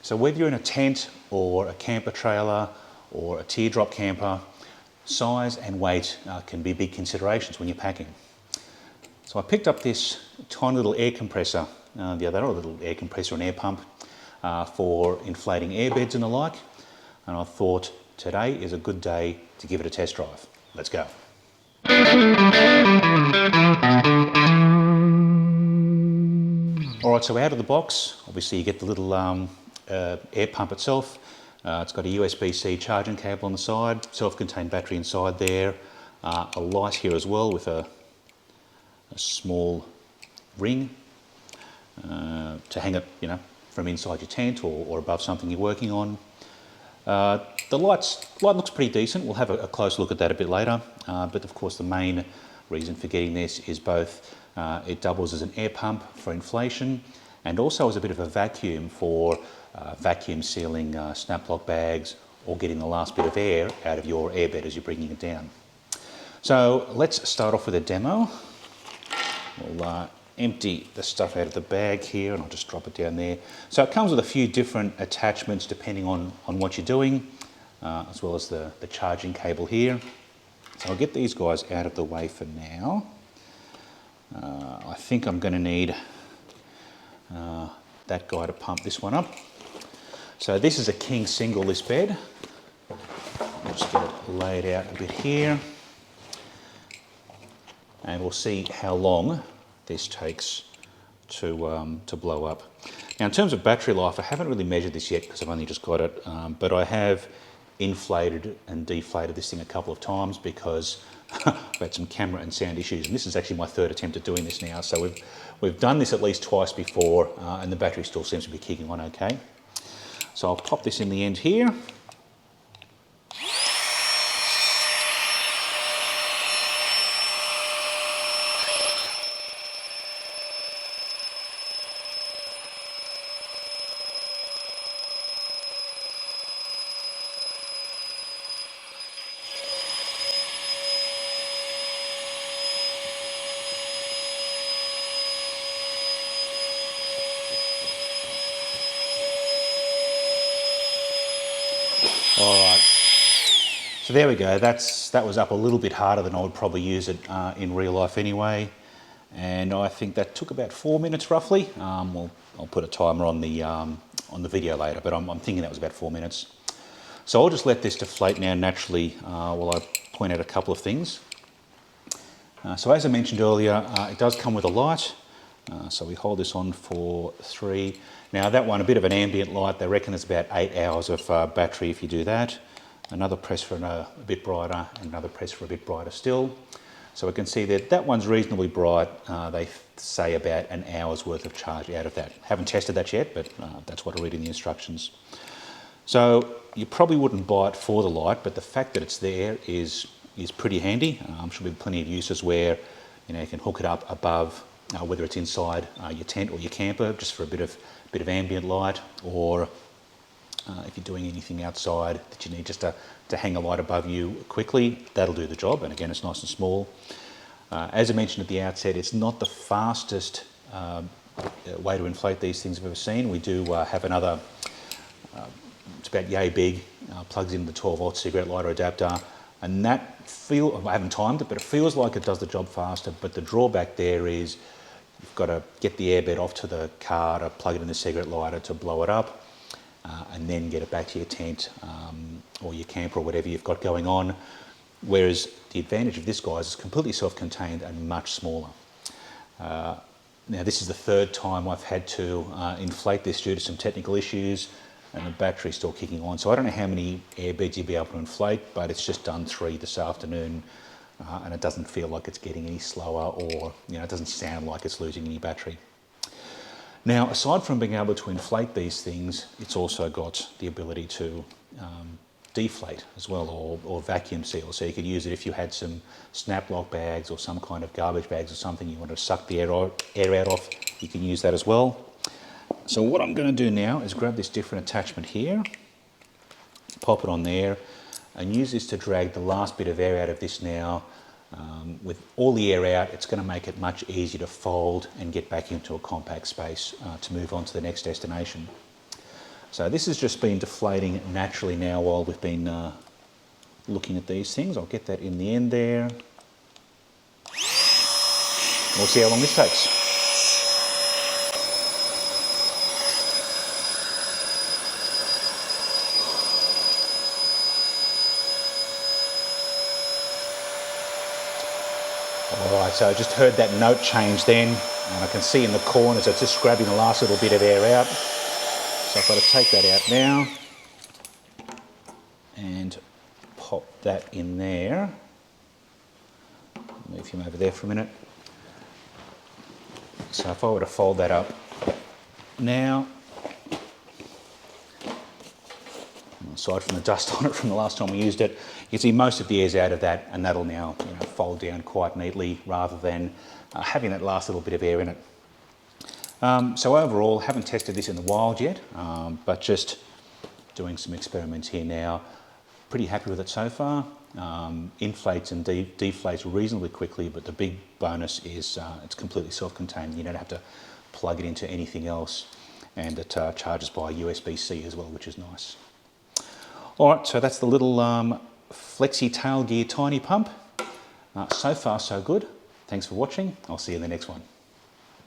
So whether you're in a tent or a camper trailer or a teardrop camper, size and weight can be big considerations when you're packing. So I picked up this tiny little air compressor the other day, or a little air compressor and air pump for inflating airbeds and the like, and I thought today is a good day to give it a test drive. Let's go. Alright, so out of the box, obviously you get the little air pump itself. It's got a USB-C charging cable on the side, self-contained battery inside there, a light here as well with a small ring to hang it, from inside your tent or above something you're working on. The light looks pretty decent. We'll have a close look at that a bit later. But of course the main reason for getting this is both it doubles as an air pump for inflation and also as a bit of a vacuum for vacuum sealing snap lock bags or getting the last bit of air out of your airbed as you're bringing it down. So let's start off with a demo. We'll empty the stuff out of the bag here and I'll just drop it down there. So it comes with a few different attachments depending on what you're doing, as well as the charging cable here. So I'll get these guys out of the way for now. I think I'm going to need that guy to pump this one up. So this is a king single, this bed. I'll just get it laid out a bit here. And we'll see how long this takes to blow up. Now in terms of battery life, I haven't really measured this yet because I've only just got it, but I have inflated and deflated this thing a couple of times because I've had some camera and sound issues, and this is actually my third attempt at doing this now. So we've done this at least twice before, and the battery still seems to be kicking on okay. So I'll pop this in the end here. All right, so there we go. That was up a little bit harder than I would probably use it in real life anyway, and I think that took about 4 minutes roughly. I'll put a timer on the video later, but I'm thinking that was about 4 minutes. So I'll just let this deflate now naturally while I point out a couple of things. So as I mentioned earlier, it does come with a light. So we hold this on for 3. Now that one, a bit of an ambient light, they reckon it's about 8 hours of battery if you do that. Another press for a bit brighter and another press for a bit brighter still. So we can see that that one's reasonably bright. They say about an hour's worth of charge out of that. Haven't tested that yet, but that's what I read in the instructions. So you probably wouldn't buy it for the light, but the fact that it's there is pretty handy. Should be plenty of uses where you can hook it up above, whether it's inside your tent or your camper, just for a bit of ambient light, or if you're doing anything outside that you need just to hang a light above you quickly, that'll do the job. And again, it's nice and small. As I mentioned at the outset, it's not the fastest way to inflate these things I've ever seen. We do have another, it's about yay big, plugs in the 12-volt cigarette lighter adapter, and I haven't timed it, but it feels like it does the job faster. But the drawback there is you've got to get the airbed off to the car to plug it in the cigarette lighter to blow it up, and then get it back to your tent or your camper or whatever you've got going on. Whereas the advantage of this, guys, is completely self-contained and much smaller. Now this is the third time I've had to inflate this due to some technical issues, and the battery's still kicking on. So I don't know how many airbeds you'll be able to inflate, but it's just done 3 this afternoon. And it doesn't feel like it's getting any slower, or it doesn't sound like it's losing any battery. Now, aside from being able to inflate these things, it's also got the ability to deflate as well, or vacuum seal. So you could use it if you had some snap lock bags or some kind of garbage bags or something you want to suck the air out of, you can use that as well. So what I'm going to do now is grab this different attachment here, pop it on there, and use this to drag the last bit of air out of this now. With all the air out, it's going to make it much easier to fold and get back into a compact space to move on to the next destination. So this has just been deflating naturally now while we've been looking at these things. I'll get that in the end there. We'll see how long this takes. Alright, so I just heard that note change then, and I can see in the corners it's just grabbing the last little bit of air out. So I've got to take that out now and pop that in there. Move him over there for a minute. So if I were to fold that up now, aside from the dust on it from the last time we used it, you can see most of the air's out of that, and that'll now fold down quite neatly rather than having that last little bit of air in it. So overall, haven't tested this in the wild yet, but just doing some experiments here now. Pretty happy with it so far. Inflates and deflates reasonably quickly, but the big bonus is it's completely self-contained. You don't have to plug it into anything else, and it charges by USB-C as well, which is nice. All right, so that's the little Flexi Tail Gear Tiny Pump. So far, so good. Thanks for watching. I'll see you in the next one.